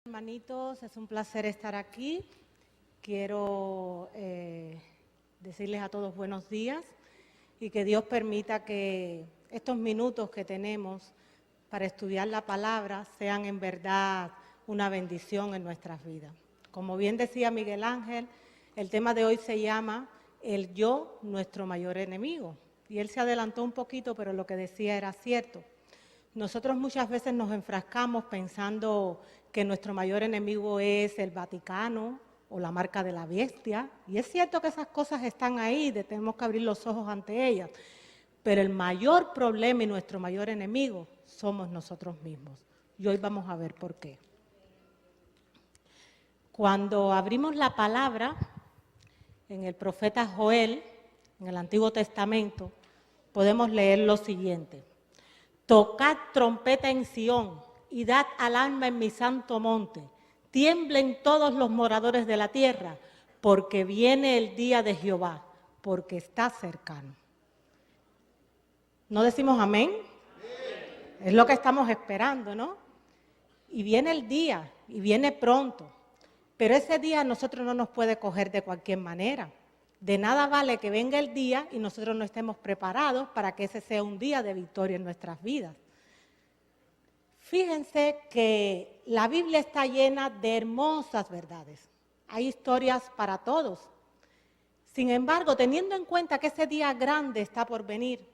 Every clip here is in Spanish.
Hermanitos, es un placer estar aquí. Quiero decirles a todos buenos días y que Dios permita que estos minutos que tenemos para estudiar la palabra sean en verdad una bendición en nuestras vidas. Como bien decía Miguel Ángel, el tema de hoy se llama El yo, nuestro mayor enemigo. Y él se adelantó un poquito, pero lo que decía era cierto. Nosotros muchas veces nos enfrascamos pensando que nuestro mayor enemigo es el Vaticano o la marca de la bestia, y es cierto que esas cosas están ahí, tenemos que abrir los ojos ante ellas, pero el mayor problema y nuestro mayor enemigo somos nosotros mismos, y hoy vamos a ver por qué. Cuando abrimos la palabra en el profeta Joel, en el Antiguo Testamento, podemos leer lo siguiente: tocad trompeta en Sión y dad alarma en mi santo monte. Tiemblen todos los moradores de la tierra, porque viene el día de Jehová, porque está cercano. ¿No decimos amén? Es lo que estamos esperando, ¿no? Y viene el día, y viene pronto. Pero ese día a nosotros no nos puede coger de cualquier manera. De nada vale que venga el día y nosotros no estemos preparados para que ese sea un día de victoria en nuestras vidas. Fíjense que la Biblia está llena de hermosas verdades. Hay historias para todos. Sin embargo, teniendo en cuenta que ese día grande está por venir,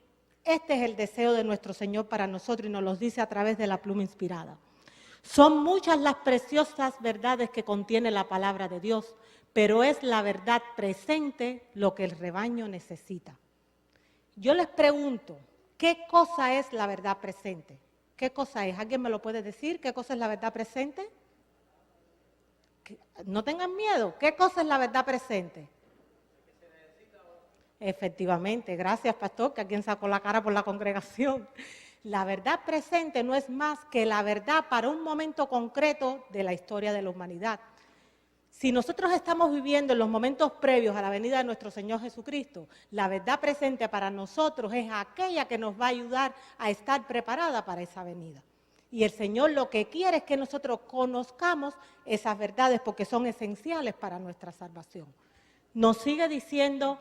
este es el deseo de nuestro Señor para nosotros y nos lo dice a través de la pluma inspirada. Son muchas las preciosas verdades que contiene la palabra de Dios, pero es la verdad presente lo que el rebaño necesita. Yo les pregunto, ¿qué cosa es la verdad presente? ¿Qué cosa es? ¿Alguien me lo puede decir? ¿Qué cosa es la verdad presente? No tengan miedo. ¿Qué cosa es la verdad presente? Efectivamente, gracias pastor, que a quien sacó la cara por la congregación. La verdad presente no es más que la verdad para un momento concreto de la historia de la humanidad. Si nosotros estamos viviendo en los momentos previos a la venida de nuestro Señor Jesucristo, la verdad presente para nosotros es aquella que nos va a ayudar a estar preparada para esa venida. Y el Señor lo que quiere es que nosotros conozcamos esas verdades porque son esenciales para nuestra salvación. Nos sigue diciendo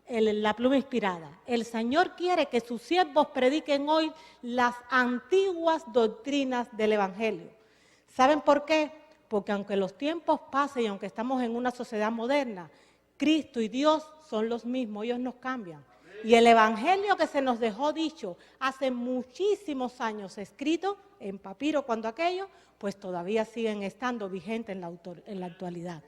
la pluma inspirada: el Señor quiere que sus siervos prediquen hoy las antiguas doctrinas del Evangelio. ¿Saben por qué? Porque aunque los tiempos pasen y aunque estamos en una sociedad moderna, Cristo y Dios son los mismos, ellos nos cambian. Y el Evangelio que se nos dejó dicho hace muchísimos años, escrito en papiro cuando aquello, pues todavía siguen estando vigentes en la actualidad.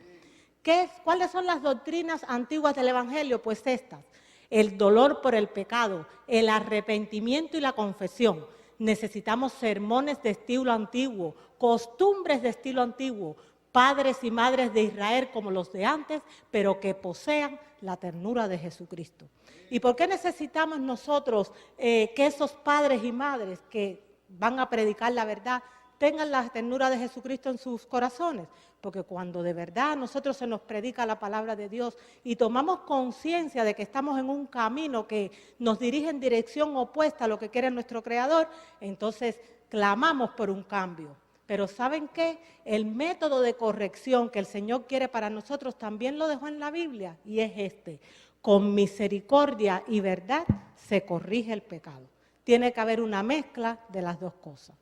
¿Cuáles son las doctrinas antiguas del Evangelio? Pues estas: el dolor por el pecado, el arrepentimiento y la confesión. Necesitamos sermones de estilo antiguo, costumbres de estilo antiguo, padres y madres de Israel como los de antes, pero que posean la ternura de Jesucristo. ¿Y por qué necesitamos nosotros que esos padres y madres que van a predicar la verdad tengan la ternura de Jesucristo en sus corazones? Porque cuando de verdad a nosotros se nos predica la palabra de Dios y tomamos conciencia de que estamos en un camino que nos dirige en dirección opuesta a lo que quiere nuestro Creador, entonces clamamos por un cambio. Pero ¿saben qué? El método de corrección que el Señor quiere para nosotros también lo dejó en la Biblia, y es este: con misericordia y verdad se corrige el pecado. Tiene que haber una mezcla de las dos cosas.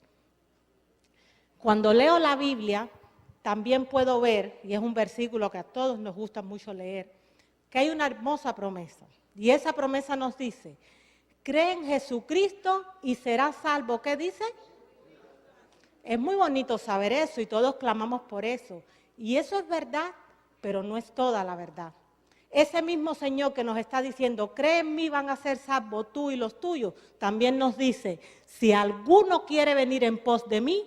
Cuando leo la Biblia, también puedo ver, y es un versículo que a todos nos gusta mucho leer, que hay una hermosa promesa. Y esa promesa nos dice: cree en Jesucristo y serás salvo. ¿Qué dice? Es muy bonito saber eso y todos clamamos por eso. Y eso es verdad, pero no es toda la verdad. Ese mismo Señor que nos está diciendo, cree en mí, van a ser salvos tú y los tuyos, también nos dice: si alguno quiere venir en pos de mí,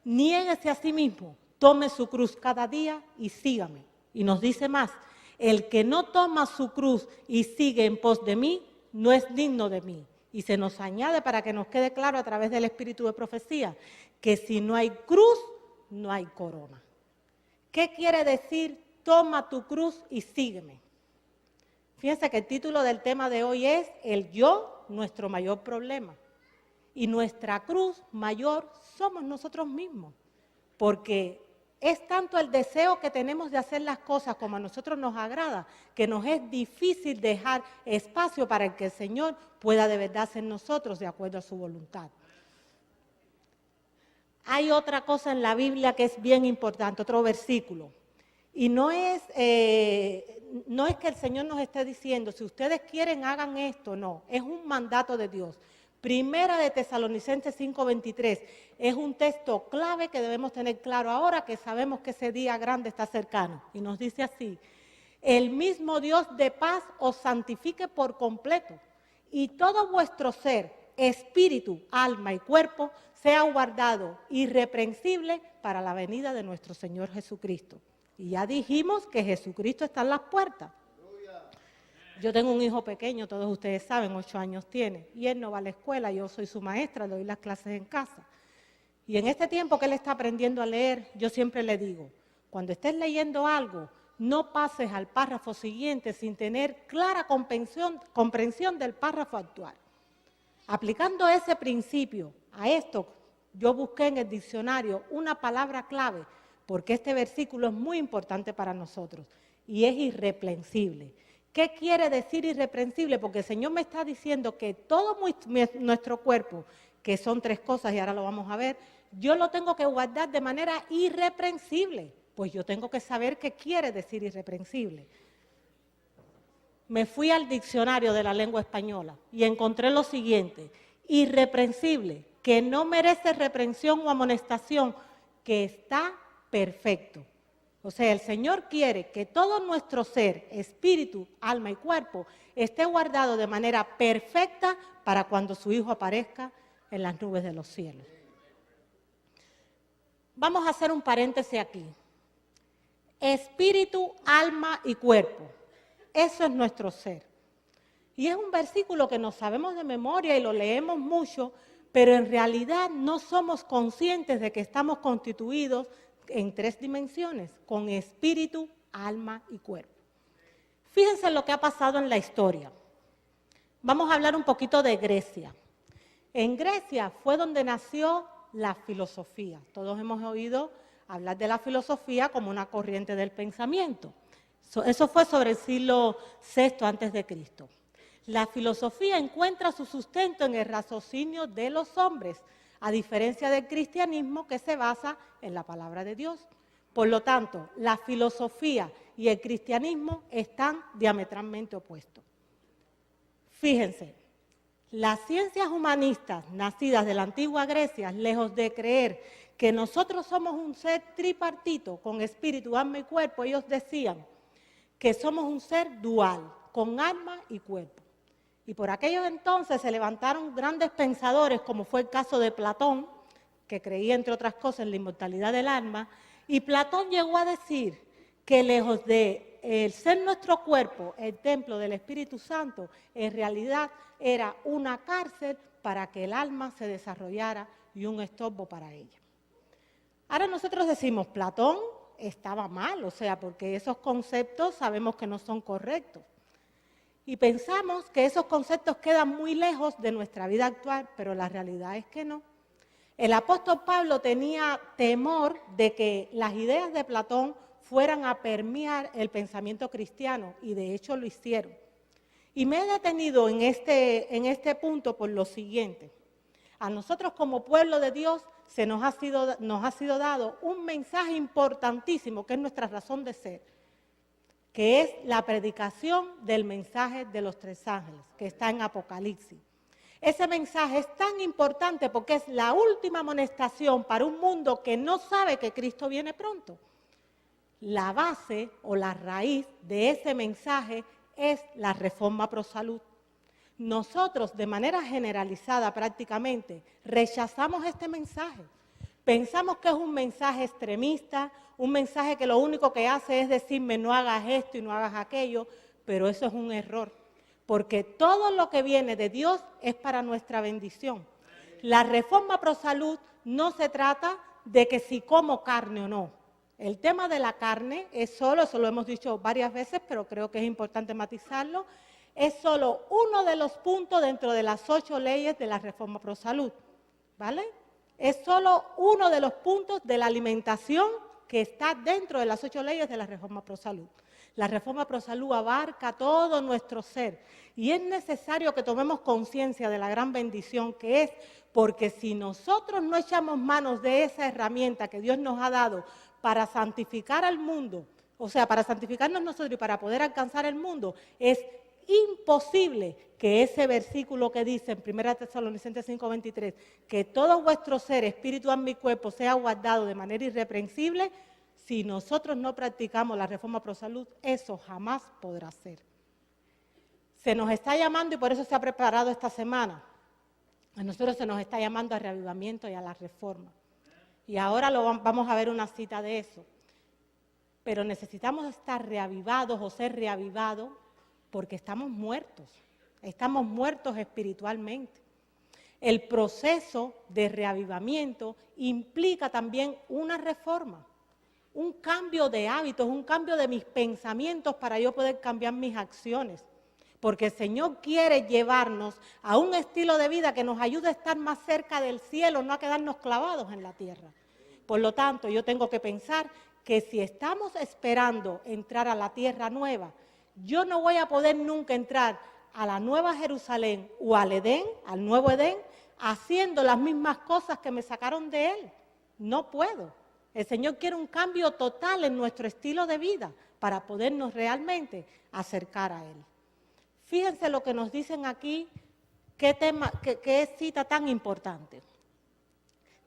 niéguese a sí mismo, tome su cruz cada día y sígame. Y nos dice más: el que no toma su cruz y sigue en pos de mí, no es digno de mí. Y se nos añade, para que nos quede claro a través del espíritu de profecía, que si no hay cruz, no hay corona. ¿Qué quiere decir toma tu cruz y sígueme? Fíjense que el título del tema de hoy es el yo, nuestro mayor problema. Y nuestra cruz mayor somos nosotros mismos. Porque Es tanto el deseo que tenemos de hacer las cosas como a nosotros nos agrada, que nos es difícil dejar espacio para que el Señor pueda de verdad ser nosotros de acuerdo a su voluntad. Hay otra cosa en la Biblia que es bien importante, otro versículo. Y no es que el Señor nos esté diciendo, si ustedes quieren hagan esto, no, es un mandato de Dios. Primera de Tesalonicenses 5:23 es un texto clave que debemos tener claro ahora que sabemos que ese día grande está cercano. Y nos dice así, el mismo Dios de paz os santifique por completo y todo vuestro ser, espíritu, alma y cuerpo sea guardado irreprensible para la venida de nuestro Señor Jesucristo. Y ya dijimos que Jesucristo está en las puertas. Yo tengo un hijo pequeño, todos ustedes saben, 8 años tiene, y él no va a la escuela, yo soy su maestra, le doy las clases en casa. Y en este tiempo que él está aprendiendo a leer, yo siempre le digo, cuando estés leyendo algo, no pases al párrafo siguiente sin tener clara comprensión del párrafo actual. Aplicando ese principio a esto, yo busqué en el diccionario una palabra clave, porque este versículo es muy importante para nosotros, y es irreprensible. ¿Qué quiere decir irreprensible? Porque el Señor me está diciendo que todo nuestro cuerpo, que son 3 cosas y ahora lo vamos a ver, yo lo tengo que guardar de manera irreprensible. Pues yo tengo que saber qué quiere decir irreprensible. Me fui al diccionario de la lengua española y encontré lo siguiente, irreprensible, que no merece reprensión o amonestación, que está perfecto. O sea, el Señor quiere que todo nuestro ser, espíritu, alma y cuerpo, esté guardado de manera perfecta para cuando su Hijo aparezca en las nubes de los cielos. Vamos a hacer un paréntesis aquí. Espíritu, alma y cuerpo. Eso es nuestro ser. Y es un versículo que nos sabemos de memoria y lo leemos mucho, pero en realidad no somos conscientes de que estamos constituidos en 3 dimensiones, con espíritu, alma y cuerpo. Fíjense lo que ha pasado en la historia. Vamos a hablar un poquito de Grecia. En Grecia fue donde nació la filosofía. Todos hemos oído hablar de la filosofía como una corriente del pensamiento. Eso fue sobre el siglo VI a.C. La filosofía encuentra su sustento en el raciocinio de los hombres, a diferencia del cristianismo que se basa en la palabra de Dios. Por lo tanto, la filosofía y el cristianismo están diametralmente opuestos. Fíjense, las ciencias humanistas nacidas de la antigua Grecia, lejos de creer que nosotros somos un ser tripartito con espíritu, alma y cuerpo, ellos decían que somos un ser dual, con alma y cuerpo. Y por aquellos entonces se levantaron grandes pensadores, como fue el caso de Platón, que creía, entre otras cosas, en la inmortalidad del alma, y Platón llegó a decir que lejos de ser nuestro cuerpo el templo del Espíritu Santo, en realidad era una cárcel para que el alma se desarrollara y un estorbo para ella. Ahora nosotros decimos, Platón estaba mal, o sea, porque esos conceptos sabemos que no son correctos. Y pensamos que esos conceptos quedan muy lejos de nuestra vida actual, pero la realidad es que no. El apóstol Pablo tenía temor de que las ideas de Platón fueran a permear el pensamiento cristiano, y de hecho lo hicieron. Y me he detenido en este punto por lo siguiente. A nosotros como pueblo de Dios nos ha sido dado un mensaje importantísimo, que es nuestra razón de ser, que es la predicación del mensaje de los 3 ángeles, que está en Apocalipsis. Ese mensaje es tan importante porque es la última amonestación para un mundo que no sabe que Cristo viene pronto. La base o la raíz de ese mensaje es la reforma pro salud. Nosotros, de manera generalizada prácticamente, rechazamos este mensaje. Pensamos que es un mensaje extremista, un mensaje que lo único que hace es decirme no hagas esto y no hagas aquello, pero eso es un error, porque todo lo que viene de Dios es para nuestra bendición. La reforma pro salud no se trata de que si como carne o no. El tema de la carne es solo, eso lo hemos dicho varias veces, pero creo que es importante matizarlo, es solo uno de los puntos dentro de las 8 leyes de la reforma pro salud, ¿vale? Es solo uno de los puntos de la alimentación que está dentro de las 8 leyes de la Reforma Pro Salud. La Reforma Pro Salud abarca todo nuestro ser y es necesario que tomemos conciencia de la gran bendición que es, porque si nosotros no echamos manos de esa herramienta que Dios nos ha dado para santificar al mundo, o sea, para santificarnos nosotros y para poder alcanzar el mundo, es imposible que ese versículo que dice en 1 Tesalonicenses 5:23, que todo vuestro ser, espíritu, alma y cuerpo sea guardado de manera irreprensible, si nosotros no practicamos la Reforma Pro Salud, eso jamás podrá ser. Se nos está llamando, y por eso se ha preparado esta semana, a nosotros se nos está llamando a reavivamiento y a la reforma. Y ahora vamos a ver una cita de eso. Pero necesitamos estar reavivados o ser reavivados porque estamos muertos espiritualmente. El proceso de reavivamiento implica también una reforma, un cambio de hábitos, un cambio de mis pensamientos para yo poder cambiar mis acciones. Porque el Señor quiere llevarnos a un estilo de vida que nos ayude a estar más cerca del cielo, no a quedarnos clavados en la tierra. Por lo tanto, yo tengo que pensar que si estamos esperando entrar a la tierra nueva, yo no voy a poder nunca entrar a la nueva Jerusalén o al Edén, al nuevo Edén, haciendo las mismas cosas que me sacaron de él. No puedo. El Señor quiere un cambio total en nuestro estilo de vida para podernos realmente acercar a Él. Fíjense lo que nos dicen aquí, qué cita tan importante.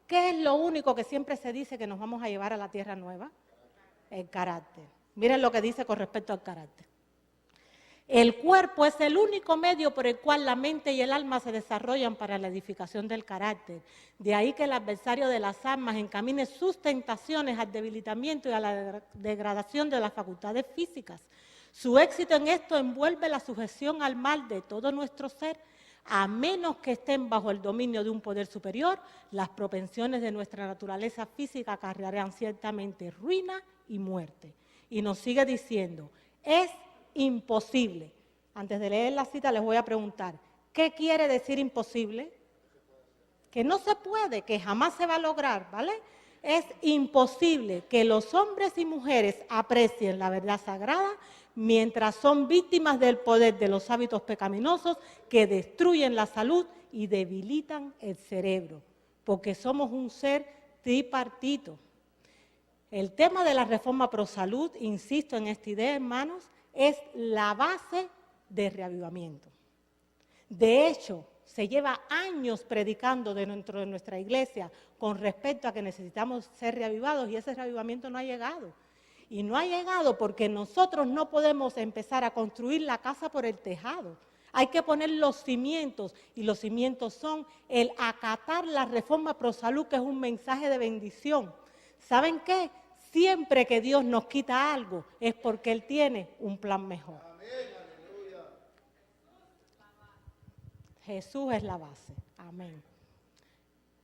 ¿Qué es lo único que siempre se dice que nos vamos a llevar a la tierra nueva? El carácter. Miren lo que dice con respecto al carácter. El cuerpo es el único medio por el cual la mente y el alma se desarrollan para la edificación del carácter. De ahí que el adversario de las almas encamine sus tentaciones al debilitamiento y a la degradación de las facultades físicas. Su éxito en esto envuelve la sujeción al mal de todo nuestro ser, a menos que estén bajo el dominio de un poder superior, las propensiones de nuestra naturaleza física acarrearán ciertamente ruina y muerte. Y nos sigue diciendo, es imposible. Antes de leer la cita les voy a preguntar, ¿qué quiere decir imposible? Que no se puede, que jamás se va a lograr, ¿vale? Es imposible que los hombres y mujeres aprecien la verdad sagrada mientras son víctimas del poder de los hábitos pecaminosos que destruyen la salud y debilitan el cerebro, porque somos un ser tripartito. El tema de la Reforma Pro Salud, insisto en esta idea, hermanos, es la base de reavivamiento. De hecho, se lleva años predicando dentro de nuestra iglesia con respecto a que necesitamos ser reavivados y ese reavivamiento no ha llegado. Y no ha llegado porque nosotros no podemos empezar a construir la casa por el tejado. Hay que poner los cimientos y los cimientos son el acatar la Reforma Pro Salud, que es un mensaje de bendición. ¿Saben qué? Siempre que Dios nos quita algo es porque Él tiene un plan mejor. Jesús es la base. Amén.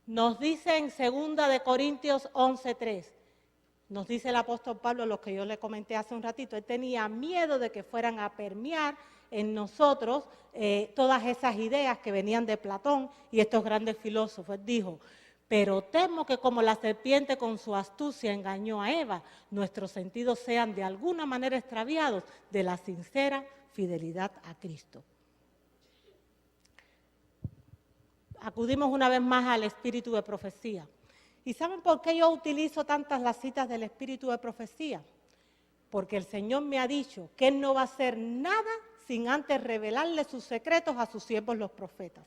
Nos dice en 2 Corintios 11:3, nos dice el apóstol Pablo, lo que yo le comenté hace un ratito, él tenía miedo de que fueran a permear en nosotros todas esas ideas que venían de Platón y estos grandes filósofos. Él dijo, pero temo que como la serpiente con su astucia engañó a Eva, nuestros sentidos sean de alguna manera extraviados de la sincera fidelidad a Cristo. Acudimos una vez más al espíritu de profecía. ¿Y saben por qué yo utilizo tantas las citas del espíritu de profecía? Porque el Señor me ha dicho que Él no va a hacer nada sin antes revelarle sus secretos a sus siervos los profetas.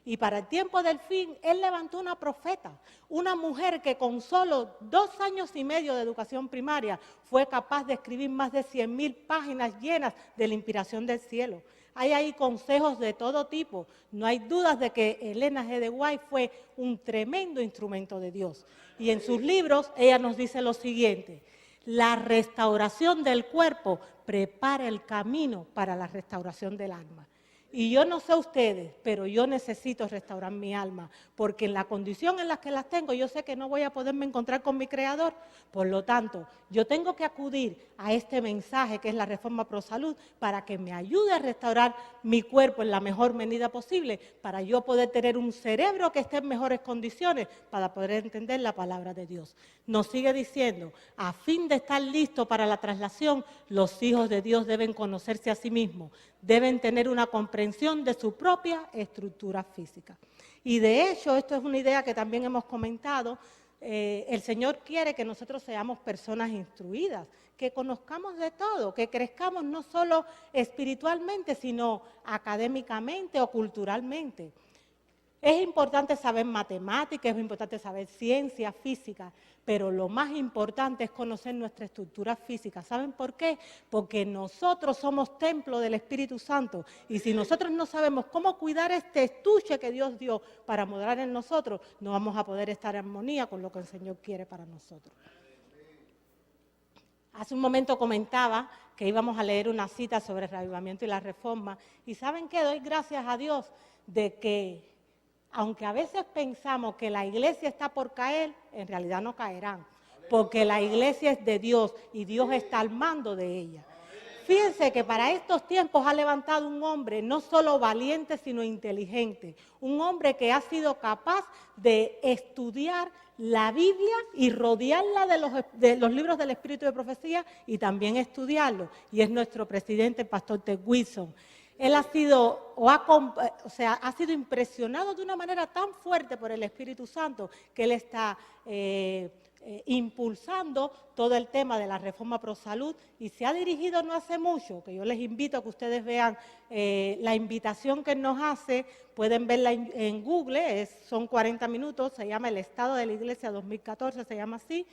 Y para el tiempo del fin, Él levantó una profeta, una mujer que con solo 2 años y medio de educación primaria fue capaz de escribir más de 100,000 páginas llenas de la inspiración del cielo. Hay ahí consejos de todo tipo. No hay dudas de que Elena G. de White fue un tremendo instrumento de Dios. Y en sus libros ella nos dice lo siguiente, la restauración del cuerpo prepara el camino para la restauración del alma. Y yo no sé ustedes, pero yo necesito restaurar mi alma, porque en la condición en la que las tengo, yo sé que no voy a poderme encontrar con mi Creador. Por lo tanto, yo tengo que acudir a este mensaje que es la Reforma Pro Salud para que me ayude a restaurar mi cuerpo en la mejor medida posible, para yo poder tener un cerebro que esté en mejores condiciones para poder entender la palabra de Dios. Nos sigue diciendo, a fin de estar listo para la traslación, los hijos de Dios deben conocerse a sí mismos, deben tener una comprensión de su propia estructura física. Y de hecho, esto es una idea que también hemos comentado, el Señor quiere que nosotros seamos personas instruidas, que conozcamos de todo, que crezcamos no solo espiritualmente, sino académicamente o culturalmente. Es importante saber matemáticas, es importante saber ciencia, física, pero lo más importante es conocer nuestra estructura física. ¿Saben por qué? Porque nosotros somos templo del Espíritu Santo y si nosotros no sabemos cómo cuidar este estuche que Dios dio para morar en nosotros, no vamos a poder estar en armonía con lo que el Señor quiere para nosotros. Hace un momento comentaba que íbamos a leer una cita sobre el reavivamiento y la reforma y ¿saben qué? Doy gracias a Dios de que aunque a veces pensamos que la iglesia está por caer, en realidad no caerán, porque la iglesia es de Dios y Dios está al mando de ella. Fíjense que para estos tiempos ha levantado un hombre no solo valiente, sino inteligente, un hombre que ha sido capaz de estudiar la Biblia y rodearla de los libros del Espíritu de Profecía y también estudiarlo, y es nuestro presidente, el pastor Ted Wilson. Él ha sido impresionado de una manera tan fuerte por el Espíritu Santo que él está impulsando todo el tema de la Reforma Pro Salud y se ha dirigido no hace mucho, que yo les invito a que ustedes vean la invitación que él nos hace, pueden verla en Google, son 40 minutos, se llama El Estado de la Iglesia 2014, se llama así.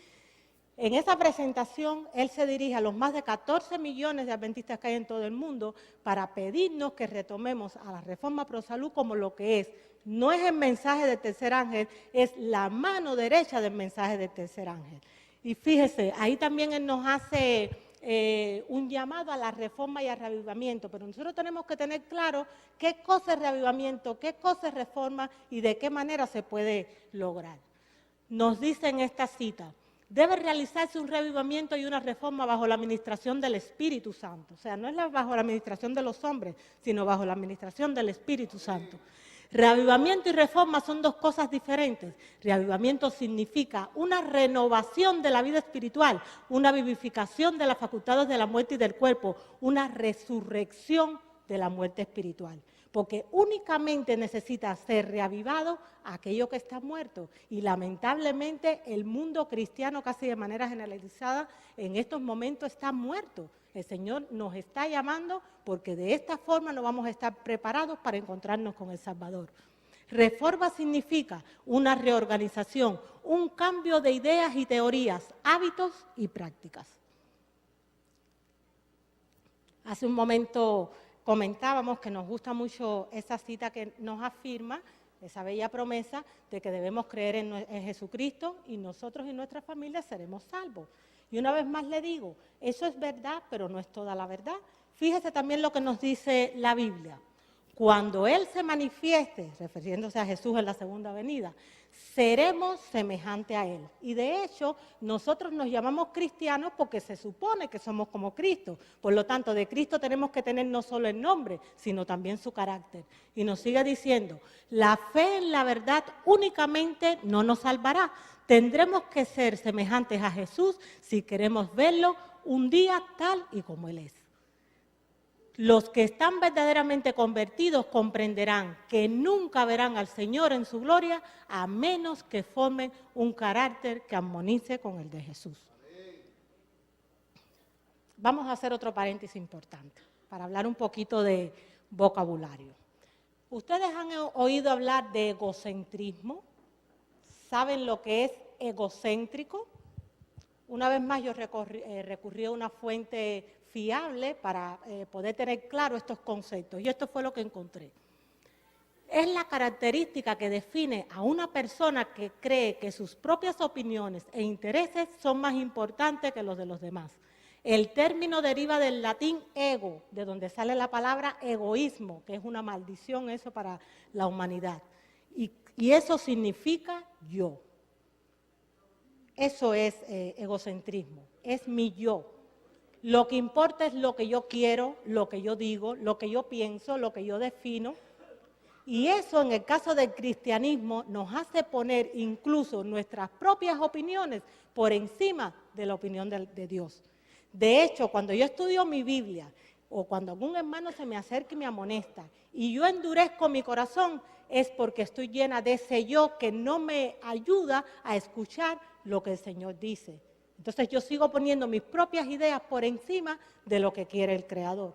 En esa presentación, él se dirige a los más de 14 millones de adventistas que hay en todo el mundo para pedirnos que retomemos a la Reforma Pro Salud como lo que es. No es el mensaje del tercer ángel, es la mano derecha del mensaje del tercer ángel. Y fíjese, ahí también él nos hace un llamado a la reforma y al reavivamiento, pero nosotros tenemos que tener claro qué cosa es reavivamiento, qué cosa es reforma y de qué manera se puede lograr. Nos dice en esta cita, debe realizarse un reavivamiento y una reforma bajo la administración del Espíritu Santo. O sea, no es bajo la administración de los hombres, sino bajo la administración del Espíritu Santo. Reavivamiento y reforma son dos cosas diferentes. Reavivamiento significa una renovación de la vida espiritual, una vivificación de las facultades de la muerte y del cuerpo, una resurrección de la muerte espiritual. Porque únicamente necesita ser reavivado aquello que está muerto. Y lamentablemente el mundo cristiano casi de manera generalizada en estos momentos está muerto. El Señor nos está llamando porque de esta forma no vamos a estar preparados para encontrarnos con el Salvador. Reforma significa una reorganización, un cambio de ideas y teorías, hábitos y prácticas. Hace un momento comentábamos que nos gusta mucho esa cita que nos afirma, esa bella promesa de que debemos creer en Jesucristo y nosotros y nuestras familias seremos salvos. Y una vez más le digo, eso es verdad, pero no es toda la verdad. Fíjese también lo que nos dice la Biblia. Cuando Él se manifieste, refiriéndose a Jesús en la segunda venida, seremos semejantes a Él. Y de hecho, nosotros nos llamamos cristianos porque se supone que somos como Cristo. Por lo tanto, de Cristo tenemos que tener no solo el nombre, sino también su carácter. Y nos sigue diciendo, la fe en la verdad únicamente no nos salvará. Tendremos que ser semejantes a Jesús si queremos verlo un día tal y como Él es. Los que están verdaderamente convertidos comprenderán que nunca verán al Señor en su gloria a menos que formen un carácter que armonice con el de Jesús. Vamos a hacer otro paréntesis importante para hablar un poquito de vocabulario. ¿Ustedes han oído hablar de egocentrismo? ¿Saben lo que es egocéntrico? Una vez más yo recurrí a una fuente fiable para poder tener claro estos conceptos. Y esto fue lo que encontré. Es la característica que define a una persona que cree que sus propias opiniones e intereses son más importantes que los de los demás. El término deriva del latín ego, de donde sale la palabra egoísmo, que es una maldición eso para la humanidad. Y eso significa yo. Eso es egocentrismo, es mi yo. Lo que importa es lo que yo quiero, lo que yo digo, lo que yo pienso, lo que yo defino. Y eso en el caso del cristianismo nos hace poner incluso nuestras propias opiniones por encima de la opinión de Dios. De hecho, cuando yo estudio mi Biblia o cuando algún hermano se me acerca y me amonesta y yo endurezco mi corazón, es porque estoy llena de ese yo que no me ayuda a escuchar lo que el Señor dice. Entonces yo sigo poniendo mis propias ideas por encima de lo que quiere el Creador.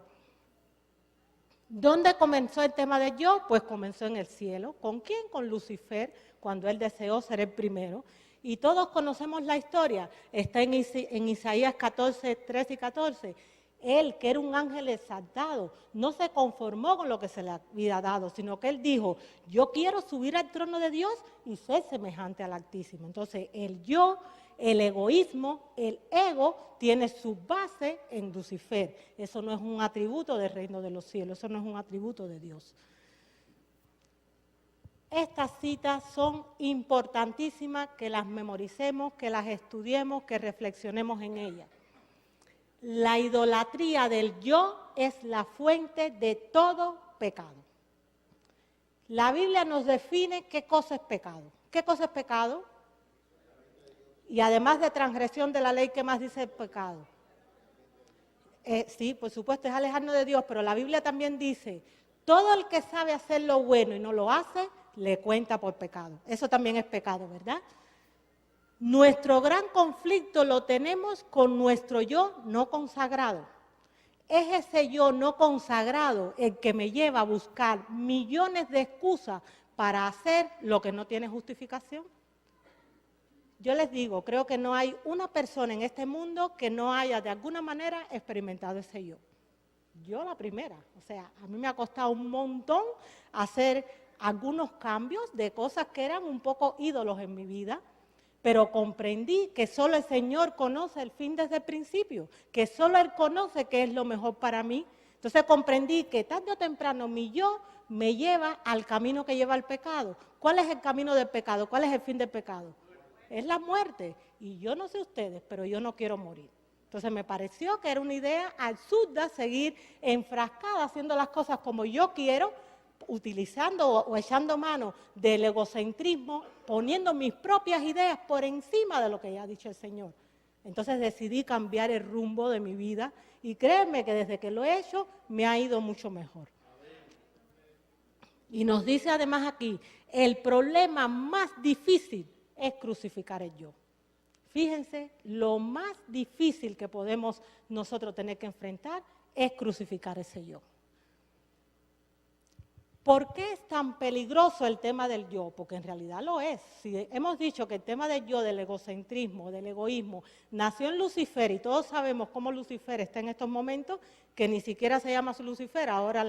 ¿Dónde comenzó el tema de yo? Pues comenzó en el cielo. ¿Con quién? Con Lucifer, cuando él deseó ser el primero. Y todos conocemos la historia. Está en Isaías 14, 13 y 14. Él, que era un ángel exaltado, no se conformó con lo que se le había dado, sino que él dijo, yo quiero subir al trono de Dios y ser semejante al Altísimo. Entonces, el yo, el egoísmo, el ego, tiene su base en Lucifer. Eso no es un atributo del reino de los cielos, eso no es un atributo de Dios. Estas citas son importantísimas que las memoricemos, que las estudiemos, que reflexionemos en ellas. La idolatría del yo es la fuente de todo pecado. La Biblia nos define qué cosa es pecado. ¿Qué cosa es pecado? Y además de transgresión de la ley, ¿qué más dice el pecado? Sí, por supuesto, es alejarnos de Dios, pero la Biblia también dice, todo el que sabe hacer lo bueno y no lo hace, le cuenta por pecado. Eso también es pecado, ¿verdad? Nuestro gran conflicto lo tenemos con nuestro yo no consagrado. Es ese yo no consagrado el que me lleva a buscar millones de excusas para hacer lo que no tiene justificación. Yo les digo, creo que no hay una persona en este mundo que no haya de alguna manera experimentado ese yo. Yo la primera, o sea, a mí me ha costado un montón hacer algunos cambios de cosas que eran un poco ídolos en mi vida, pero comprendí que solo el Señor conoce el fin desde el principio, que solo Él conoce qué es lo mejor para mí. Entonces comprendí que tarde o temprano mi yo me lleva al camino que lleva al pecado. ¿Cuál es el camino del pecado? ¿Cuál es el fin del pecado? Es la muerte. Y yo no sé ustedes, pero yo no quiero morir. Entonces me pareció que era una idea absurda seguir enfrascada haciendo las cosas como yo quiero, utilizando o echando mano del egocentrismo, poniendo mis propias ideas por encima de lo que ya ha dicho el Señor. Entonces decidí cambiar el rumbo de mi vida y créanme que desde que lo he hecho me ha ido mucho mejor. Y nos dice además aquí, el problema más difícil es crucificar el yo. Fíjense, lo más difícil que podemos nosotros tener que enfrentar es crucificar ese yo. ¿Por qué es tan peligroso el tema del yo? Porque en realidad lo es. Si hemos dicho que el tema del yo, del egocentrismo, del egoísmo, nació en Lucifer y todos sabemos cómo Lucifer está en estos momentos, que ni siquiera se llama Lucifer, ahora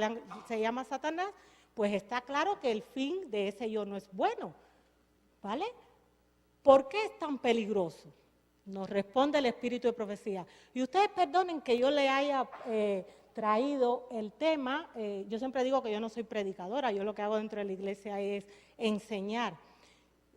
se llama Satanás, pues está claro que el fin de ese yo no es bueno, ¿vale? ¿Por qué es tan peligroso? Nos responde el espíritu de profecía. Y ustedes perdonen que yo le haya traído el tema, yo siempre digo que yo no soy predicadora, yo lo que hago dentro de la iglesia es enseñar.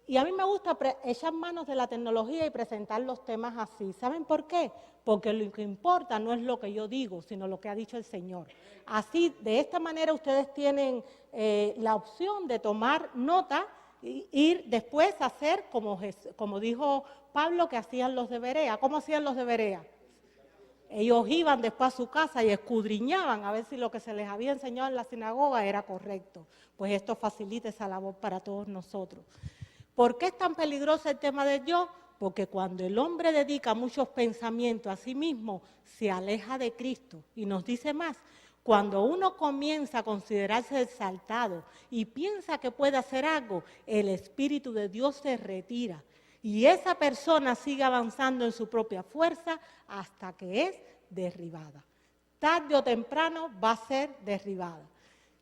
Y a mí me gusta echar manos de la tecnología y presentar los temas así. ¿Saben por qué? Porque lo que importa no es lo que yo digo, sino lo que ha dicho el Señor. Así, de esta manera ustedes tienen la opción de tomar nota y ir después a hacer, como dijo Pablo, que hacían los de Berea. ¿Cómo hacían los de Berea? Ellos iban después a su casa y escudriñaban a ver si lo que se les había enseñado en la sinagoga era correcto. Pues esto facilita esa labor para todos nosotros. ¿Por qué es tan peligroso el tema del yo? Porque cuando el hombre dedica muchos pensamientos a sí mismo, se aleja de Cristo. Y nos dice más, cuando uno comienza a considerarse exaltado y piensa que puede hacer algo, el Espíritu de Dios se retira. Y esa persona sigue avanzando en su propia fuerza hasta que es derribada. Tarde o temprano va a ser derribada.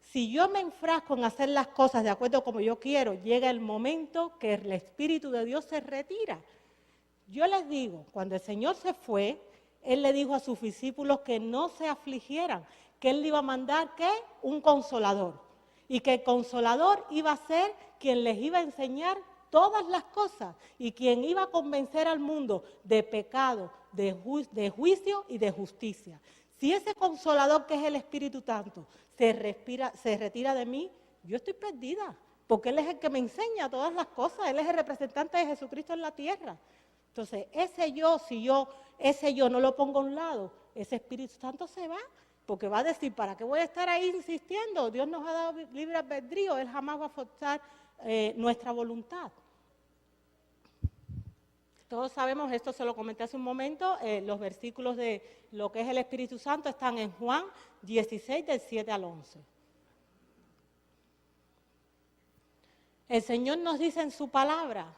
Si yo me enfrasco en hacer las cosas de acuerdo como yo quiero, llega el momento que el Espíritu de Dios se retira. Yo les digo, cuando el Señor se fue, Él le dijo a sus discípulos que no se afligieran, que Él le iba a mandar, ¿qué? Un consolador. Y que el consolador iba a ser quien les iba a enseñar todas las cosas y quien iba a convencer al mundo de pecado, de juicio y de justicia. Si ese consolador, que es el Espíritu Santo, se retira de mí, yo estoy perdida, porque Él es el que me enseña todas las cosas, Él es el representante de Jesucristo en la tierra. Entonces, si ese yo no lo pongo a un lado, ese Espíritu Santo se va, porque va a decir, ¿para qué voy a estar ahí insistiendo? Dios nos ha dado libre albedrío, Él jamás va a forzar nuestra voluntad. Todos sabemos, esto se lo comenté hace un momento, los versículos de lo que es el Espíritu Santo están en Juan 16, del 7 al 11. El Señor nos dice en su palabra,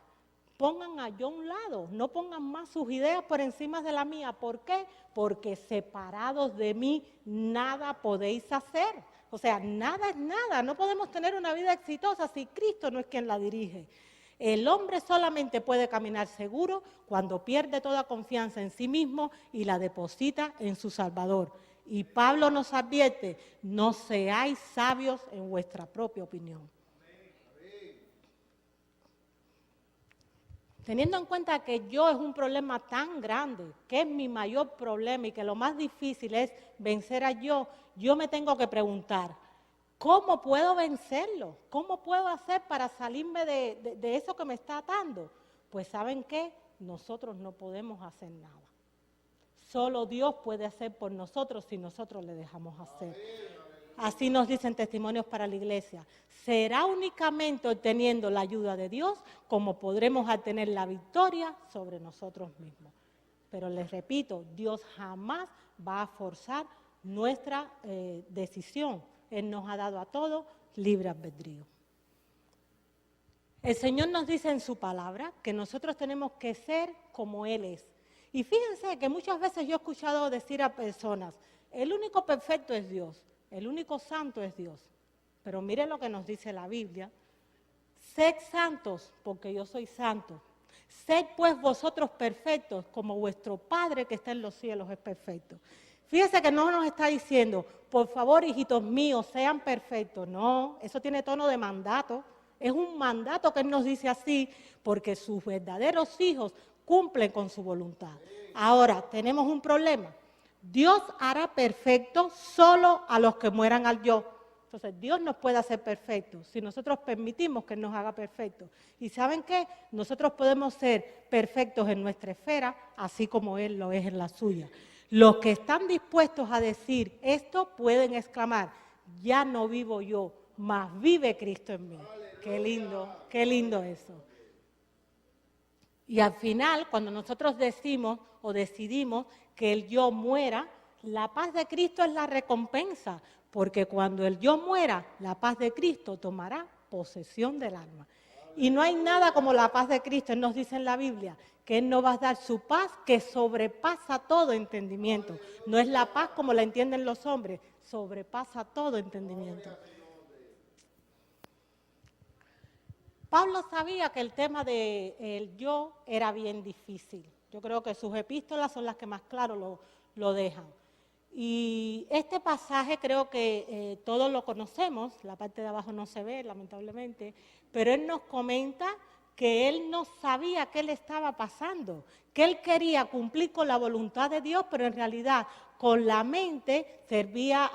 pongan a yo a un lado, no pongan más sus ideas por encima de la mía. ¿Por qué? Porque separados de mí nada podéis hacer. O sea, nada es nada, no podemos tener una vida exitosa si Cristo no es quien la dirige. El hombre solamente puede caminar seguro cuando pierde toda confianza en sí mismo y la deposita en su Salvador. Y Pablo nos advierte, no seáis sabios en vuestra propia opinión. Teniendo en cuenta que yo es un problema tan grande, que es mi mayor problema y que lo más difícil es vencer a yo me tengo que preguntar, ¿cómo puedo vencerlo? ¿Cómo puedo hacer para salirme de eso que me está atando? Pues ¿saben qué? Nosotros no podemos hacer nada. Solo Dios puede hacer por nosotros si nosotros le dejamos hacer. Así nos dicen Testimonios para la Iglesia. Será únicamente obteniendo la ayuda de Dios como podremos obtener la victoria sobre nosotros mismos. Pero les repito, Dios jamás va a forzar nuestra decisión. Él nos ha dado a todos libre albedrío. El Señor nos dice en su palabra que nosotros tenemos que ser como Él es. Y fíjense que muchas veces yo he escuchado decir a personas, el único perfecto es Dios, el único santo es Dios. Pero miren lo que nos dice la Biblia, sed santos porque yo soy santo. Sed pues vosotros perfectos como vuestro Padre que está en los cielos es perfecto. Fíjense que no nos está diciendo, por favor, hijitos míos, sean perfectos. No, eso tiene tono de mandato. Es un mandato que Él nos dice así, porque sus verdaderos hijos cumplen con su voluntad. Ahora, tenemos un problema. Dios hará perfecto solo a los que mueran al yo. Entonces, Dios nos puede hacer perfectos si nosotros permitimos que Él nos haga perfectos. ¿Y saben qué? Nosotros podemos ser perfectos en nuestra esfera, así como Él lo es en la suya. Los que están dispuestos a decir esto pueden exclamar, ya no vivo yo, mas vive Cristo en mí. Qué lindo eso. Y al final, cuando nosotros decimos o decidimos que el yo muera, la paz de Cristo es la recompensa, porque cuando el yo muera, la paz de Cristo tomará posesión del alma. Y no hay nada como la paz de Cristo. Él nos dice en la Biblia que Él nos va a dar su paz que sobrepasa todo entendimiento. No es la paz como la entienden los hombres, sobrepasa todo entendimiento. Pablo sabía que el tema del yo era bien difícil. Yo creo que sus epístolas son las que más claro lo dejan. Y este pasaje creo que todos lo conocemos, la parte de abajo no se ve lamentablemente, pero él nos comenta que él no sabía qué le estaba pasando, que él quería cumplir con la voluntad de Dios, pero en realidad con la mente servía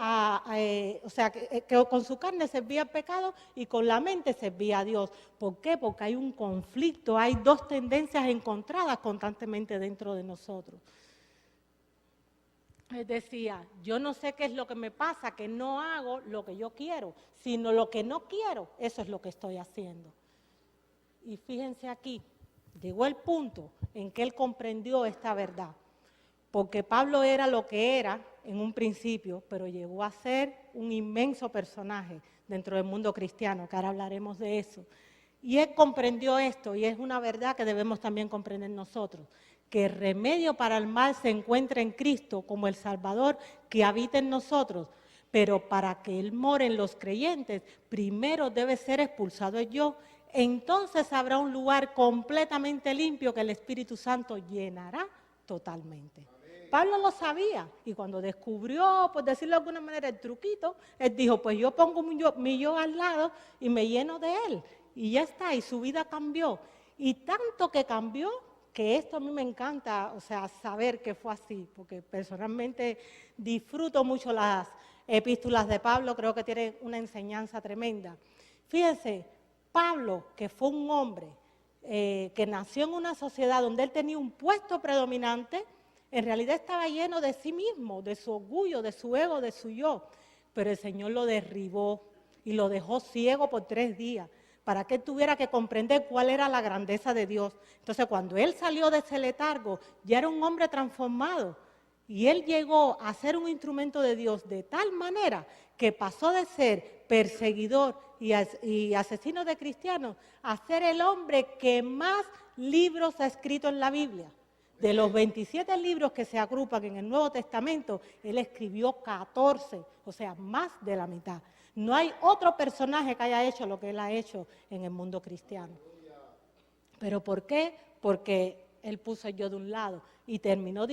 que con su carne servía al pecado y con la mente servía a Dios. ¿Por qué? Porque hay un conflicto, hay dos tendencias encontradas constantemente dentro de nosotros. Él decía, yo no sé qué es lo que me pasa, que no hago lo que yo quiero, sino lo que no quiero, eso es lo que estoy haciendo. Y fíjense aquí, llegó el punto en que él comprendió esta verdad, porque Pablo era lo que era en un principio, pero llegó a ser un inmenso personaje dentro del mundo cristiano, que ahora hablaremos de eso. Y él comprendió esto, y es una verdad que debemos también comprender nosotros, que el remedio para el mal se encuentra en Cristo como el Salvador que habita en nosotros, pero para que Él more en los creyentes, primero debe ser expulsado el yo. Entonces habrá un lugar completamente limpio que el Espíritu Santo llenará totalmente. Pablo lo sabía y cuando descubrió, por decirlo de alguna manera, el truquito, él dijo, pues yo pongo mi yo al lado y me lleno de él. Y ya está, y su vida cambió. Y tanto que cambió, que esto a mí me encanta, o sea, saber que fue así, porque personalmente disfruto mucho las epístolas de Pablo, creo que tienen una enseñanza tremenda. Fíjense, Pablo, que fue un hombre que nació en una sociedad donde él tenía un puesto predominante, en realidad estaba lleno de sí mismo, de su orgullo, de su ego, de su yo. Pero el Señor lo derribó y lo dejó ciego por 3 días para que él tuviera que comprender cuál era la grandeza de Dios. Entonces, cuando él salió de ese letargo, ya era un hombre transformado. Y él llegó a ser un instrumento de Dios de tal manera que pasó de ser perseguidor y asesino de cristianos a ser el hombre que más libros ha escrito en la Biblia. De los 27 libros que se agrupan en el Nuevo Testamento, él escribió 14, o sea, más de la mitad. No hay otro personaje que haya hecho lo que él ha hecho en el mundo cristiano. ¿Pero por qué? Porque él puso el yo de un lado y terminó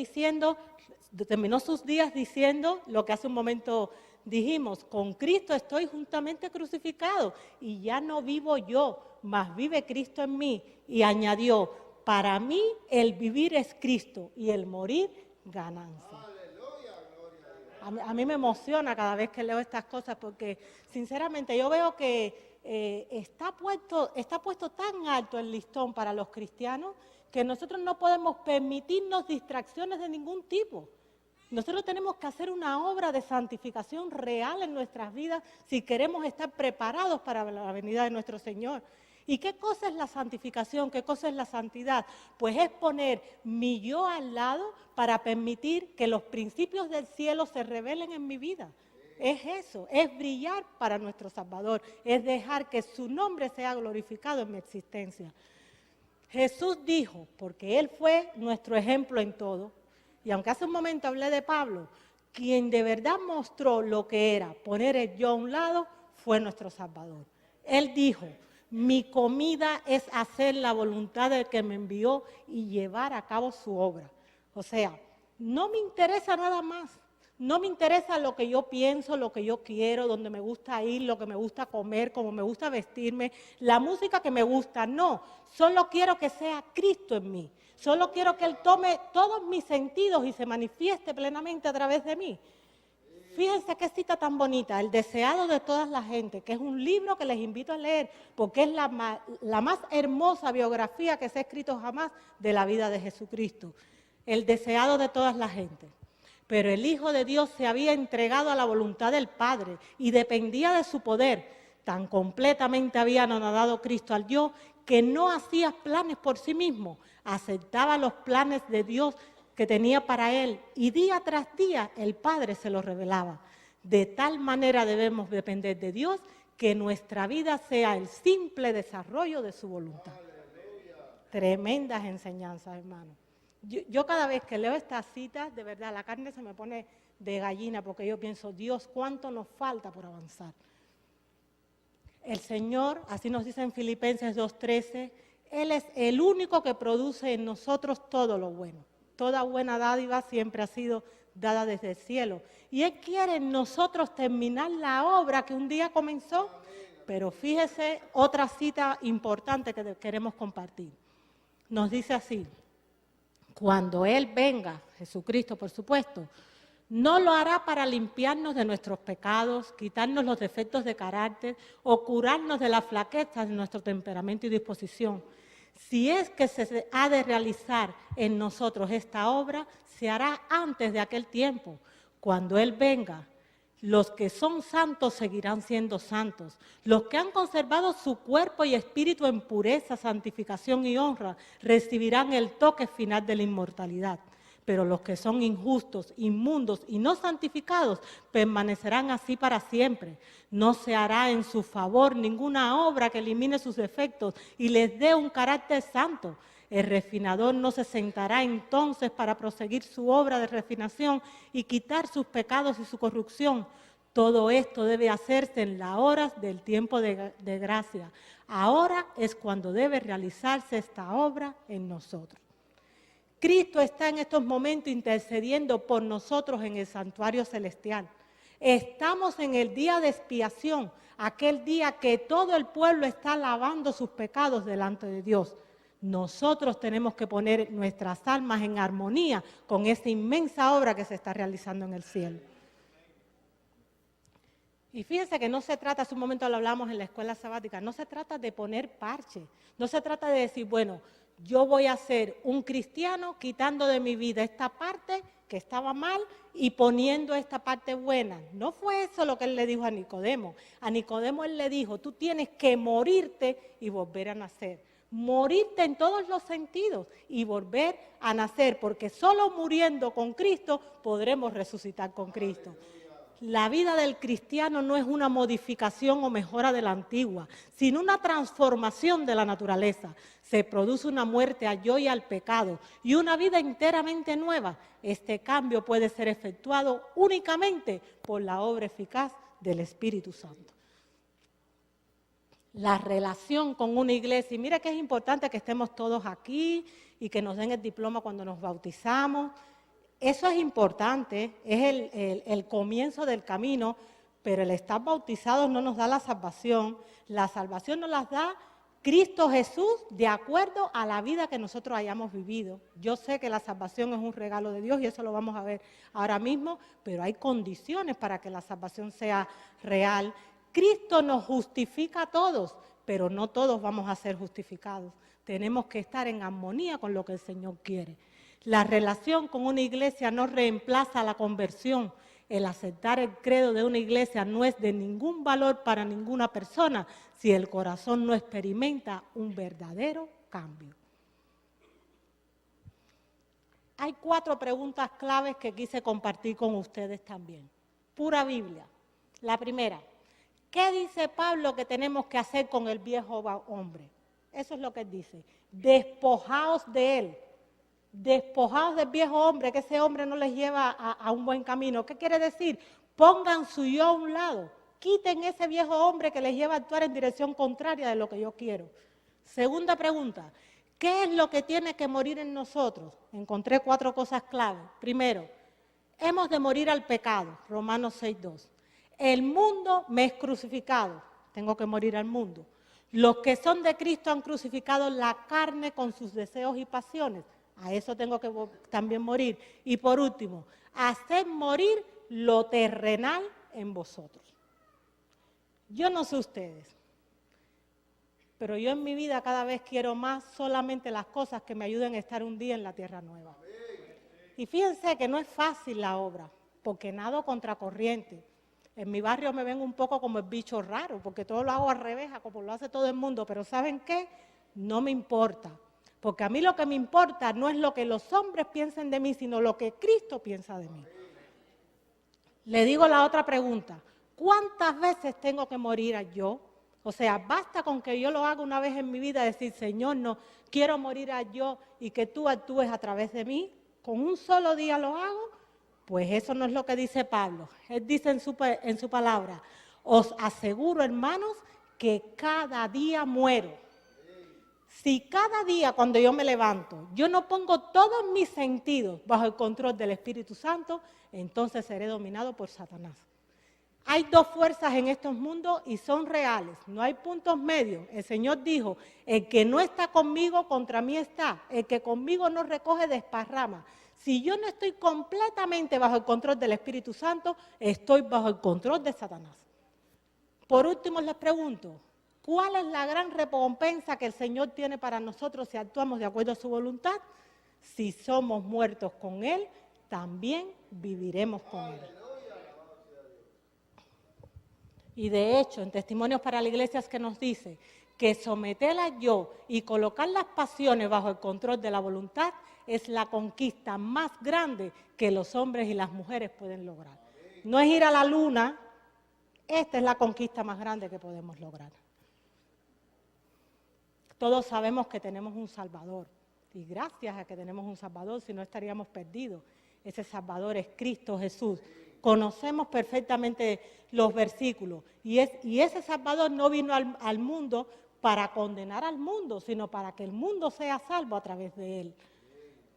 sus días diciendo lo que hace un momento dijimos, con Cristo estoy juntamente crucificado y ya no vivo yo, mas vive Cristo en mí. Y añadió, para mí el vivir es Cristo y el morir ganancia. A mí me emociona cada vez que leo estas cosas porque sinceramente yo veo que está puesto tan alto el listón para los cristianos que nosotros no podemos permitirnos distracciones de ningún tipo. Nosotros tenemos que hacer una obra de santificación real en nuestras vidas si queremos estar preparados para la venida de nuestro Señor. ¿Y qué cosa es la santificación? ¿Qué cosa es la santidad? Pues es poner mi yo al lado para permitir que los principios del cielo se revelen en mi vida. Es eso, es brillar para nuestro Salvador, es dejar que su nombre sea glorificado en mi existencia. Jesús dijo, porque Él fue nuestro ejemplo en todo, y aunque hace un momento hablé de Pablo, quien de verdad mostró lo que era poner el yo a un lado fue nuestro Salvador. Él dijo, mi comida es hacer la voluntad del que me envió y llevar a cabo su obra. O sea, no me interesa nada más. No me interesa lo que yo pienso, lo que yo quiero, donde me gusta ir, lo que me gusta comer, cómo me gusta vestirme, la música que me gusta. No, solo quiero que sea Cristo en mí. Solo quiero que Él tome todos mis sentidos y se manifieste plenamente a través de mí. Fíjense qué cita tan bonita, El deseado de todas las gentes, que es un libro que les invito a leer porque es la más hermosa biografía que se ha escrito jamás de la vida de Jesucristo. El deseado de todas las gentes. Pero el Hijo de Dios se había entregado a la voluntad del Padre y dependía de su poder. Tan completamente había anonadado Cristo al yo que no hacía planes por sí mismo, aceptaba los planes de Dios que tenía para él y día tras día el Padre se los revelaba. De tal manera debemos depender de Dios que nuestra vida sea el simple desarrollo de su voluntad. Tremendas enseñanzas, hermano. Yo cada vez que leo estas citas, de verdad, la carne se me pone de gallina porque yo pienso, Dios, ¿cuánto nos falta por avanzar? El Señor, así nos dice en Filipenses 2:13, Él es el único que produce en nosotros todo lo bueno. Toda buena dádiva siempre ha sido dada desde el cielo. Y Él quiere en nosotros terminar la obra que un día comenzó. Pero fíjese otra cita importante que queremos compartir. Nos dice así, cuando Él venga, Jesucristo por supuesto, no lo hará para limpiarnos de nuestros pecados, quitarnos los defectos de carácter o curarnos de la flaqueza de nuestro temperamento y disposición. Si es que se ha de realizar en nosotros esta obra, se hará antes de aquel tiempo. Cuando Él venga, los que son santos seguirán siendo santos. Los que han conservado su cuerpo y espíritu en pureza, santificación y honra, recibirán el toque final de la inmortalidad. Pero los que son injustos, inmundos y no santificados permanecerán así para siempre. No se hará en su favor ninguna obra que elimine sus defectos y les dé un carácter santo. El refinador no se sentará entonces para proseguir su obra de refinación y quitar sus pecados y su corrupción. Todo esto debe hacerse en las horas del tiempo de gracia. Ahora es cuando debe realizarse esta obra en nosotros. Cristo está en estos momentos intercediendo por nosotros en el santuario celestial. Estamos en el día de expiación, aquel día que todo el pueblo está lavando sus pecados delante de Dios. Nosotros tenemos que poner nuestras almas en armonía con esa inmensa obra que se está realizando en el cielo. Y fíjense que no se trata, hace un momento lo hablamos en la escuela sabática, no se trata de poner parche, no se trata de decir, bueno, yo voy a ser un cristiano quitando de mi vida esta parte que estaba mal y poniendo esta parte buena. No fue eso lo que él le dijo a Nicodemo. A Nicodemo él le dijo, tú tienes que morirte y volver a nacer. Morirte en todos los sentidos y volver a nacer, porque solo muriendo con Cristo podremos resucitar con Cristo. La vida del cristiano no es una modificación o mejora de la antigua, sino una transformación de la naturaleza. Se produce una muerte al yo y al pecado y una vida enteramente nueva. Este cambio puede ser efectuado únicamente por la obra eficaz del Espíritu Santo. La relación con una iglesia, y mira que es importante que estemos todos aquí y que nos den el diploma cuando nos bautizamos. Eso es importante, es el comienzo del camino, pero el estar bautizados no nos da la salvación nos la da Cristo Jesús de acuerdo a la vida que nosotros hayamos vivido. Yo sé que la salvación es un regalo de Dios y eso lo vamos a ver ahora mismo, pero hay condiciones para que la salvación sea real. Cristo nos justifica a todos, pero no todos vamos a ser justificados. Tenemos que estar en armonía con lo que el Señor quiere. La relación con una iglesia no reemplaza la conversión. El aceptar el credo de una iglesia no es de ningún valor para ninguna persona si el corazón no experimenta un verdadero cambio. Hay 4 preguntas claves que quise compartir con ustedes también. Pura Biblia. La primera, ¿qué dice Pablo que tenemos que hacer con el viejo hombre? Eso es lo que él dice. Despojaos de él. Despojados del viejo hombre, que ese hombre no les lleva a un buen camino. ¿Qué quiere decir? Pongan su yo a un lado, quiten ese viejo hombre que les lleva a actuar en dirección contraria de lo que yo quiero. Segunda pregunta, ¿qué es lo que tiene que morir en nosotros? Encontré 4 cosas claves. Primero, hemos de morir al pecado, Romanos 6:2. El mundo me es crucificado, tengo que morir al mundo. Los que son de Cristo han crucificado la carne con sus deseos y pasiones. A eso tengo que también morir. Y por último, hacer morir lo terrenal en vosotros. Yo no sé ustedes, pero yo en mi vida cada vez quiero más solamente las cosas que me ayuden a estar un día en la tierra nueva. Y fíjense que no es fácil la obra, porque nado contracorriente. En mi barrio me ven un poco como el bicho raro, porque todo lo hago al revés, como lo hace todo el mundo. Pero ¿saben qué? No me importa. Porque a mí lo que me importa no es lo que los hombres piensen de mí, sino lo que Cristo piensa de mí. Le digo la otra pregunta, ¿cuántas veces tengo que morir yo? O sea, basta con que yo lo haga una vez en mi vida, decir, Señor, no, quiero morir yo y que tú actúes a través de mí. ¿Con un solo día lo hago? Pues eso no es lo que dice Pablo. Él dice en su palabra, os aseguro, hermanos, que cada día muero. Si cada día cuando yo me levanto, yo no pongo todos mis sentidos bajo el control del Espíritu Santo, entonces seré dominado por Satanás. Hay 2 fuerzas en estos mundos y son reales, no hay puntos medios. El Señor dijo, el que no está conmigo, contra mí está. El que conmigo no recoge, desparrama. Si yo no estoy completamente bajo el control del Espíritu Santo, estoy bajo el control de Satanás. Por último, les pregunto, ¿cuál es la gran recompensa que el Señor tiene para nosotros si actuamos de acuerdo a su voluntad? Si somos muertos con Él, también viviremos con Él. Y de hecho, en Testimonios para la Iglesia es que nos dice que someterla yo y colocar las pasiones bajo el control de la voluntad es la conquista más grande que los hombres y las mujeres pueden lograr. No es ir a la luna, esta es la conquista más grande que podemos lograr. Todos sabemos que tenemos un Salvador y gracias a que tenemos un Salvador, si no estaríamos perdidos. Ese Salvador es Cristo Jesús. Conocemos perfectamente los versículos y ese Salvador no vino al mundo para condenar al mundo, sino para que el mundo sea salvo a través de él.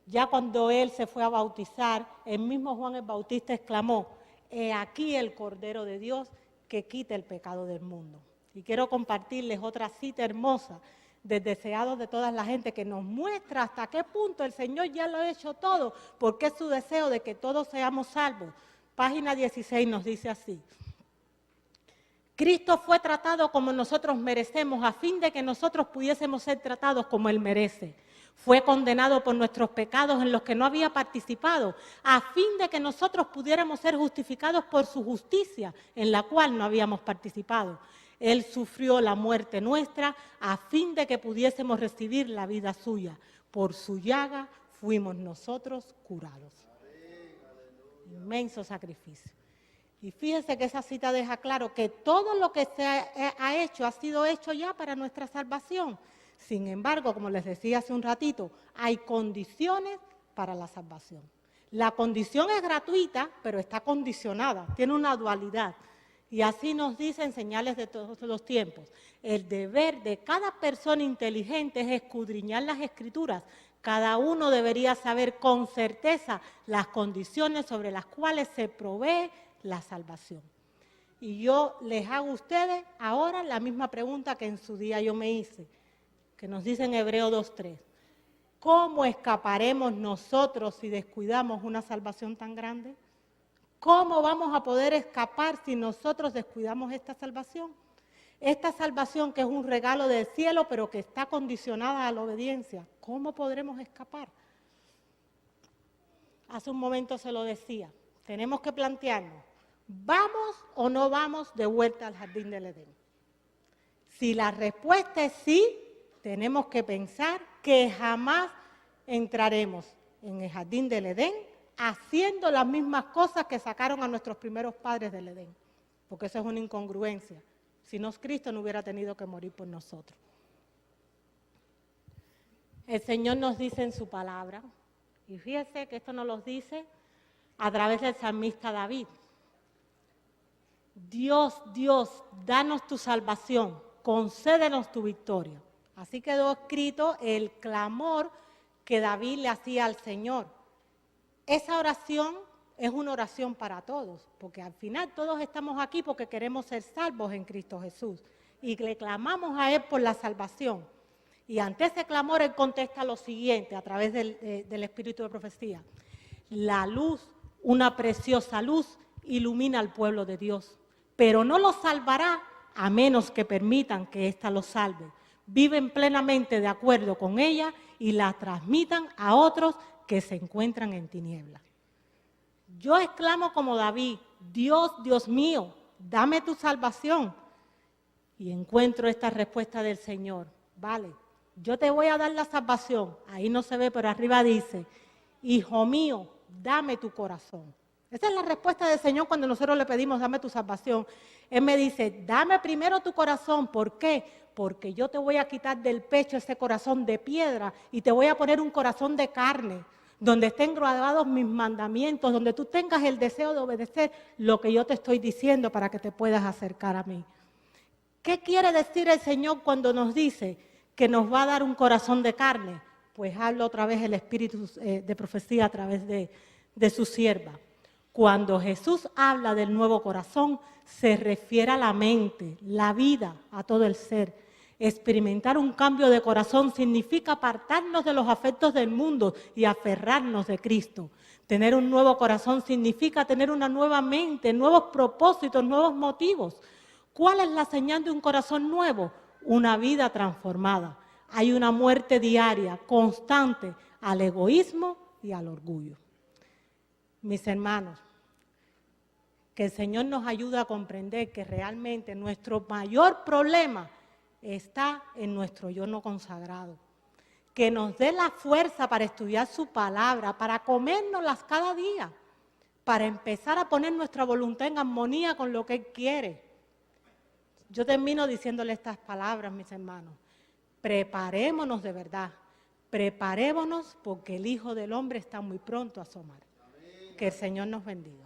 Ya cuando él se fue a bautizar, el mismo Juan el Bautista exclamó: he aquí el Cordero de Dios que quita el pecado del mundo. Y quiero compartirles otra cita hermosa del deseado de toda la gente que nos muestra hasta qué punto el Señor ya lo ha hecho todo, porque es su deseo de que todos seamos salvos. Página 16 nos dice así: Cristo fue tratado como nosotros merecemos, a fin de que nosotros pudiésemos ser tratados como Él merece. Fue condenado por nuestros pecados en los que no había participado, a fin de que nosotros pudiéramos ser justificados por su justicia, en la cual no habíamos participado. Él sufrió la muerte nuestra, a fin de que pudiésemos recibir la vida suya. Por su llaga fuimos nosotros curados. Inmenso sacrificio. Y fíjense que esa cita deja claro que todo lo que se ha hecho ha sido hecho ya para nuestra salvación. Sin embargo, como les decía hace un ratito, hay condiciones para la salvación. La condición es gratuita, pero está condicionada, tiene una dualidad. Y así nos dicen señales de todos los tiempos. El deber de cada persona inteligente es escudriñar las Escrituras. Cada uno debería saber con certeza las condiciones sobre las cuales se provee la salvación. Y yo les hago a ustedes ahora la misma pregunta que en su día yo me hice, que nos dice en Hebreos 2:3. ¿Cómo escaparemos nosotros si descuidamos una salvación tan grande? ¿Cómo vamos a poder escapar si nosotros descuidamos esta salvación? Esta salvación que es un regalo del cielo, pero que está condicionada a la obediencia. ¿Cómo podremos escapar? Hace un momento se lo decía, tenemos que plantearnos, ¿vamos o no vamos de vuelta al jardín del Edén? Si la respuesta es sí, tenemos que pensar que jamás entraremos en el jardín del Edén haciendo las mismas cosas que sacaron a nuestros primeros padres del Edén, porque eso es una incongruencia. Si no, Cristo no hubiera tenido que morir por nosotros. El Señor nos dice en su palabra, y fíjese que esto nos lo dice a través del salmista David: Dios, Dios, danos tu salvación, concédenos tu victoria. Así quedó escrito el clamor que David le hacía al Señor. Esa oración es una oración para todos, porque al final todos estamos aquí porque queremos ser salvos en Cristo Jesús y le clamamos a Él por la salvación. Y ante ese clamor Él contesta lo siguiente a través del Espíritu de profecía: la luz, una preciosa luz, ilumina al pueblo de Dios, pero no lo salvará a menos que permitan que ésta lo salve. Viven plenamente de acuerdo con ella y la transmitan a otros que se encuentran en tinieblas. Yo exclamo como David: Dios, Dios mío, dame tu salvación. Y encuentro esta respuesta del Señor: vale, yo te voy a dar la salvación. Ahí no se ve, pero arriba dice: hijo mío, dame tu corazón. Esa es la respuesta del Señor cuando nosotros le pedimos: dame tu salvación. Él me dice: dame primero tu corazón. ¿Por qué? Porque yo te voy a quitar del pecho ese corazón de piedra y te voy a poner un corazón de carne, donde estén grabados mis mandamientos, donde tú tengas el deseo de obedecer lo que yo te estoy diciendo para que te puedas acercar a mí. ¿Qué quiere decir el Señor cuando nos dice que nos va a dar un corazón de carne? Pues habla otra vez el Espíritu de profecía a través de su sierva. Cuando Jesús habla del nuevo corazón, se refiere a la mente, la vida, a todo el ser. Experimentar un cambio de corazón significa apartarnos de los afectos del mundo y aferrarnos de Cristo. Tener un nuevo corazón significa tener una nueva mente, nuevos propósitos, nuevos motivos. ¿Cuál es la señal de un corazón nuevo? Una vida transformada. Hay una muerte diaria, constante, al egoísmo y al orgullo. Mis hermanos, que el Señor nos ayude a comprender que realmente nuestro mayor problema está en nuestro yo no consagrado. Que nos dé la fuerza para estudiar su palabra, para comérnoslas cada día, para empezar a poner nuestra voluntad en armonía con lo que Él quiere. Yo termino diciéndole estas palabras, mis hermanos: preparémonos de verdad, preparémonos porque el Hijo del Hombre está muy pronto a asomar. Que el Señor nos bendiga.